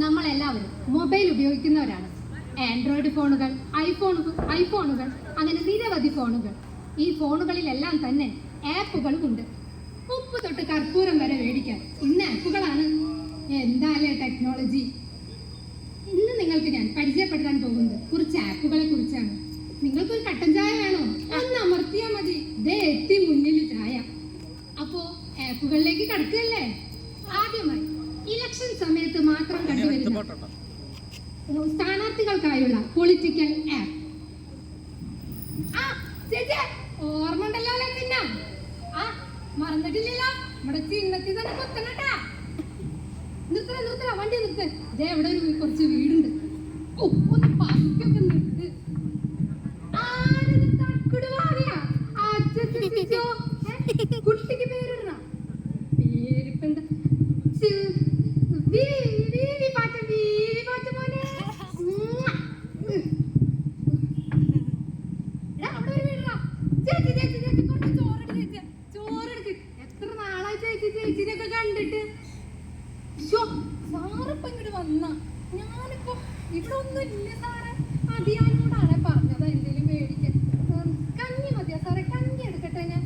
നമ്മളെല്ലാവരും മൊബൈൽ ഉപയോഗിക്കുന്നവരാണ്. ആൻഡ്രോയിഡ് ഫോണുകൾ, ഐഫോണുകൾ, അങ്ങനെ നിരവധി ഫോണുകൾ. ഈ ഫോണുകളിലെല്ലാം തന്നെ ആപ്പുകളും ഉണ്ട്. ഉപ്പ് തൊട്ട് കർപ്പൂരം വരെ മേടിക്കാൻ ഇന്ന് ആപ്പുകളാണ്. എന്താല്ലേ ടെക്നോളജി! ഇന്ന് നിങ്ങൾക്ക് ഞാൻ പരിചയപ്പെടുത്താൻ പോകുന്നത് കുറച്ച് ആപ്പുകളെ കുറിച്ചാണ്. നിങ്ങൾക്കൊരു കട്ടൻ ചായ വേണോ? ഒന്ന് അമർത്തിയാൽ മതി, ദേ എത്തി മുന്നിൽ ചായ. അപ്പോ ആപ്പുകളിലേക്ക് കടക്കുകയല്ലേ. ആദ്യമായി ഇലക്ഷൻ സമയത്ത് മാത്രം കണ്ടുവരുന്ന സ്ഥാനാർത്ഥികൾക്കായുള്ള പൊളിറ്റിക്കൽ ആപ്പ്. ഓർമ്മ ഉണ്ടല്ലോ അല്ലേ? പിന്നെ മറന്നിട്ടില്ലല്ലോ, നമ്മുടെ ചിഹ്നത്തിൽ തന്നെ കൊത്തണട്ടാ. നിർത്തല വണ്ടി നിർത്ത്. ഇതേ എവിടെ ഒരു കുറച്ച് വീടുണ്ട്. ഒന്ന് പതുക്കൊക്കെ നിർത്ത്. കുട്ടിക്ക് പേരിടണ പേരിപ്പെന്താ? എത്ര നാളായി ചേച്ചിനെയൊക്കെ കണ്ടിട്ട്. സാറിപ്പോ ഇങ്ങോട്ട് വന്ന ഞാനിപ്പോ ഇവിടെ ഒന്നും ഇല്ല സാറേ. അതിയാനോടാണ് പറഞ്ഞത് എന്തെങ്കിലും മേടിക്കാൻ. കഞ്ഞി മതിയാ സാറേ? കഞ്ഞി എടുക്കട്ടെ ഞാൻ?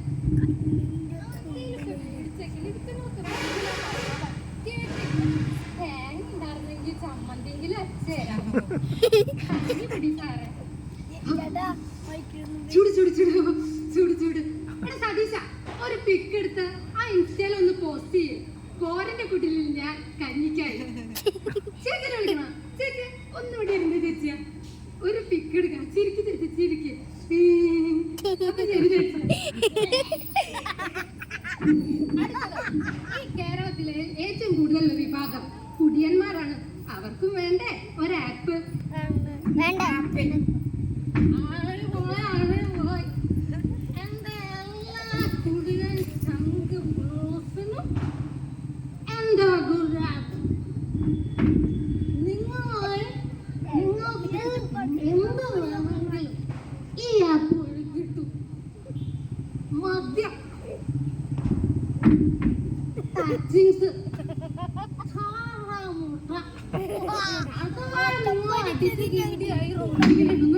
തേങ്ങ ഉണ്ടായിരുന്നെങ്കിൽ ചമ്മന്തിയെങ്കിലും അച്ചേരാം. കഞ്ഞി പിടി സാറേ. ചൂട്. സതീശ, ഒരു പിക്ക് എടുത്ത് ആ ഇൻസ്റ്റയിൽ ഒന്ന് പോസ്റ്റ് ചെയ്യും. കോരന്റെ കുട്ടിലിൽ ഞാൻ കഞ്ഞിക്കായി. ചേച്ചിനെ വിളിക്കണം. ചേച്ചി ഒന്നുകൂടി ഇരുന്ന് ചേച്ചിയാ ഒരു പിക്ക് എടുക്കാം. ചിരിക്ക് ചേച്ചി, ചിരിക്ക്. ഈ കേരളത്തിലെ ഏറ്റവും കൂടുതൽ വിഭാഗം കുടിയന്മാരാണ്. അവർക്കും വേണ്ടേ ഒരു ആപ്പ്? ഈ ആപ്പ് കിട്ടും. മദ്യം,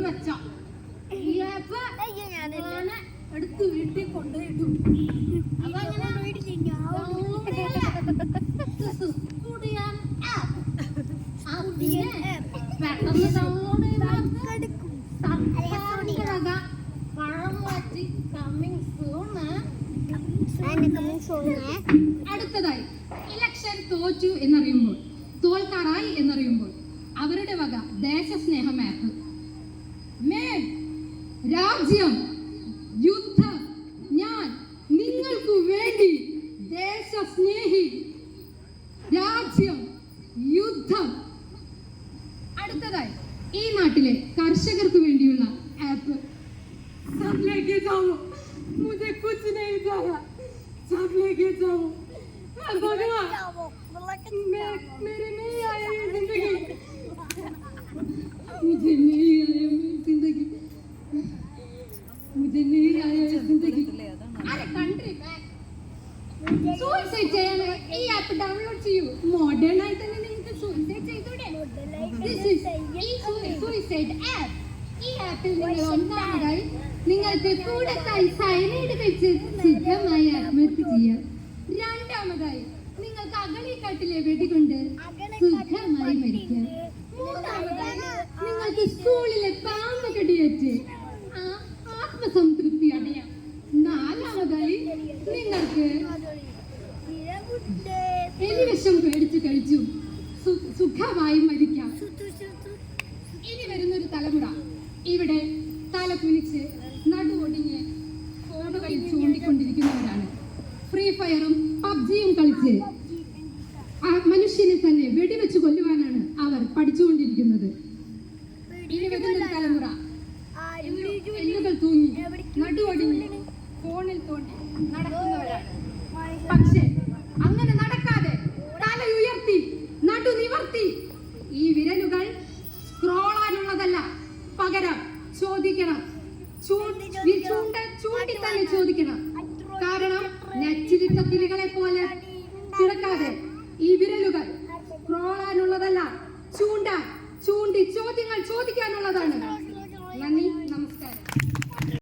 വെച്ച ഈ ആപ്പ് എടുത്ത് വീട്ടിൽ കൊണ്ടുപോയിട്ടു. പെട്ടെന്ന് ഡൗൺലോഡ് അടുത്തതായി ഇലക്ഷൻ തോറ്റു എന്നറിയുമ്പോൾ, തോൽക്കാറായി എന്നറിയുമ്പോൾ അവരുടെ വക ദേശസ്നേഹം ആപ്പ്. രാജ്യം, യുദ്ധം, ഞാൻ നിങ്ങൾക്ക് വേണ്ടി. ദേശസ്നേഹി, രാജ്യം, യുദ്ധം. അടുത്തതായി ഈ നാട്ടിലെ കർഷകർക്ക് വേണ്ടിയുള്ള ആപ്പ്. सब लेके जाओ, मुझे कुछ नहीं चाहिए, सब लेके जाओ। भगवान, मेरे नहीं आया ये जिंदगी, मुझे नहीं आया ये जिंदगी, मुझे नहीं आया ये जिंदगी. अरे कंट्री में സൂയിസൈഡ് ചെയ്യാൻ ഈ ആപ്പ് ഡൗൺലോഡ് ചെയ്യൂ. മോഡേൺ ആയി തന്നെ നിങ്ങൾക്ക് സൂയിസൈഡ് ചെയ്തൂടെ? Suicide app. ഈ ആപ്പിൽ നിങ്ങൾ ഒന്നാമതായി നിങ്ങൾക്ക് കൂടെ സൈനൈഡ് കഴിച്ച് സിദ്ധമായി ആത്മഹത്യ ചെയ്യാം. രണ്ടാമതായി നിങ്ങൾക്ക് അഗളിക്കാട്ടിലെ വെടികൊണ്ട് സുഖമായി മരിക്കാം. മൂന്നാമതായി നിങ്ങൾക്ക് സ്കൂളിലെ പാമ്പ് കടിയേറ്റ് ആത്മസംതൃപ്തി അടയാം. നാലാമതായി നിങ്ങൾക്ക് എലിവിഷം പേടിച്ചു കഴിച്ചു സുഖമായി മരിക്കാം. ഇനി വരുന്നൊരു തലമുറ ഇവിടെ തല കുനിച്ച് നടുവൊടിഞ്ഞ് ഫോണുകളിൽ ചൂണ്ടിക്കൊണ്ടിരിക്കുന്നവരാണ്. ഫ്രീ ഫയറും പബ്ജിയും കളിച്ച് മനുഷ്യനെ തന്നെ വെടിവെച്ച് കൊല്ലുവാനാണ് അവർ പഠിച്ചുകൊണ്ടിരിക്കുന്നത്. ഇനി വരുന്നൊരു തലമുറ എല്ലുകൾ തൂങ്ങി നടുവൊടിഞ്ഞ് ഫോണിൽ തോണ്ടി നടക്കുന്നവരാണ്. പക്ഷേ അങ്ങനെ നടക്കാതെ തല ഉയർത്തി നടു നിവർത്തി ഈ വിരലുകൾ സ്ക്രോളാനുള്ളതല്ല, പകരം ചോദിക്കണം. ചൂണ്ടി തന്നെ ചോദിക്കണം. കാരണം നെച്ചിലിട്ട കിളികളെ പോലെ കിടക്കാതെ ഈ വിരലുകൾ സ്ക്രോളാനുള്ളതല്ല, ചോദ്യങ്ങൾ ചോദിക്കാനുള്ളതാണ്.